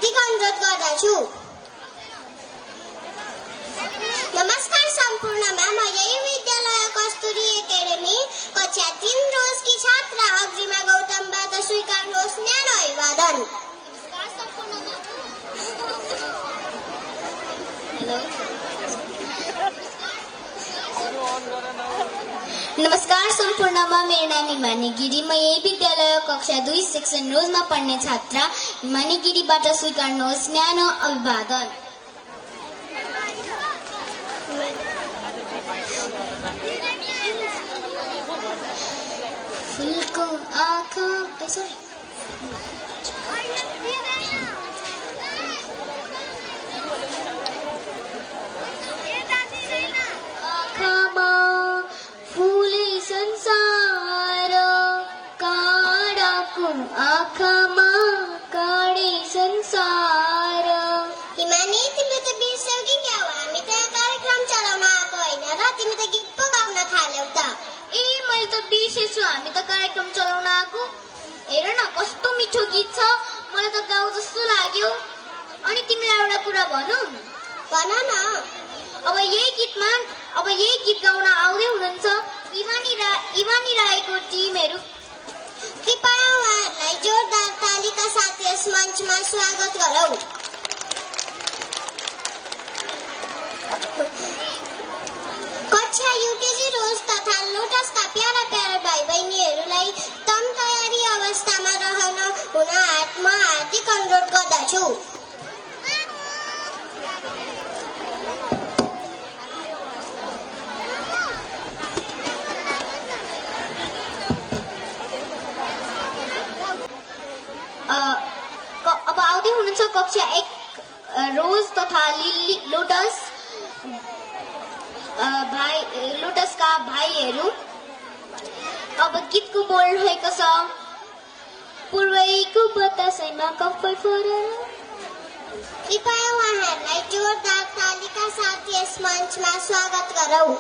हार्दिक अनुरोध गर्दछु। नमस्कार सम्पूर्णमा, म यही विद्यालय कस्तुरी एकाडेमी कक्षा 3 रोजकी छात्रा अग्रिमा गौतमबाट स्वीकार्नुहोस् न्यानो अभिवादन। नमस्कार सम्पूर्णमा, मेरो नाम हिमानी गिरी, म यही विद्यालय कक्षा 2 सेक्सन रोजमा पढ्ने छात्रा हिमानी गिरीबाट स्वीकार्नुहोस् न्यानो अभिवादन। फुलको आँखा आँखामा फुले संसार, काँडाको आँखामा काँडे संसार। हिमानी, तिमीले त बिर्स्यौ कि क्या हो? हामी त कार्यक्रम चलाउन आएको होइन र तिमी त गीत पो गाउन थाल्यौ त। ए, मैले त बिर्सेछु, हामी त कार्यक्रम चलाउन आएको। हेर न कस्तो मिठो गीत छ, मलाई त गाउँ जस्तो लाग्यो। अनि तिमीलाई एउटा कुरा भनौँ? भन न। अब यही गीत गाउन आउँदै हुनुहुन्छ इमानी राईको टिमहरू। कृपया उहाँहरूलाई जोरदार तालीका साथ यस मञ्चमा स्वागत गरौँ। कक्षा युकेजी रोज तथा लोटसका प्यारा प्यारा भाइ बहिनीहरूलाई तम तयारी अवस्थामा रहन हुन हार्दिक अनुरोध गर्दछु। अब आउँदै हुनुहुन्छ कक्षा 1 रोज तथा लोटसका भाइहरू। अब गीतको बोल रहेको छ, पूर्वैको बतासैमा कपाल फोरेर। कृपया उहाँहरूलाई जोरदार तालीका साथ यस मञ्चमा स्वागत गरौँ।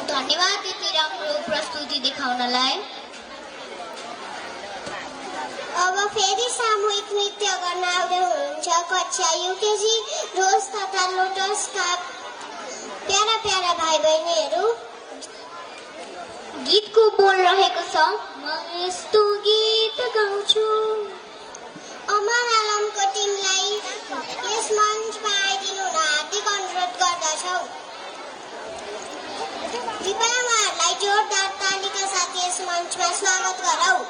धन्यवाद यति राम्रो प्रस्तुति देखाउनलाई। अब फेरि सामूहिक नृत्य गर्न आउँदै हुनुहुन्छ कक्षा युकेजी रोज तथा लोटसका प्यारा प्यारा भाइ बहिनीहरू। गीतको बोल रहेको छ, म यस्तो गीत गाउँछु। अमर आलमको टिमलाई यस मञ्चमा आइदिनु हुन हार्दिक अनुरोध गर्दछौ। कृपया उहाँहरूलाई जोरदार तालीका साथ यस मञ्चमा स्वागत गरौँ।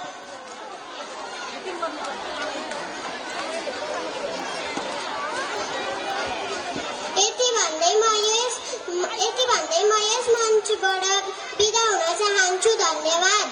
यति भन्दै म यस मञ्चबाट बिदा हुन चाहन्छु। धन्यवाद।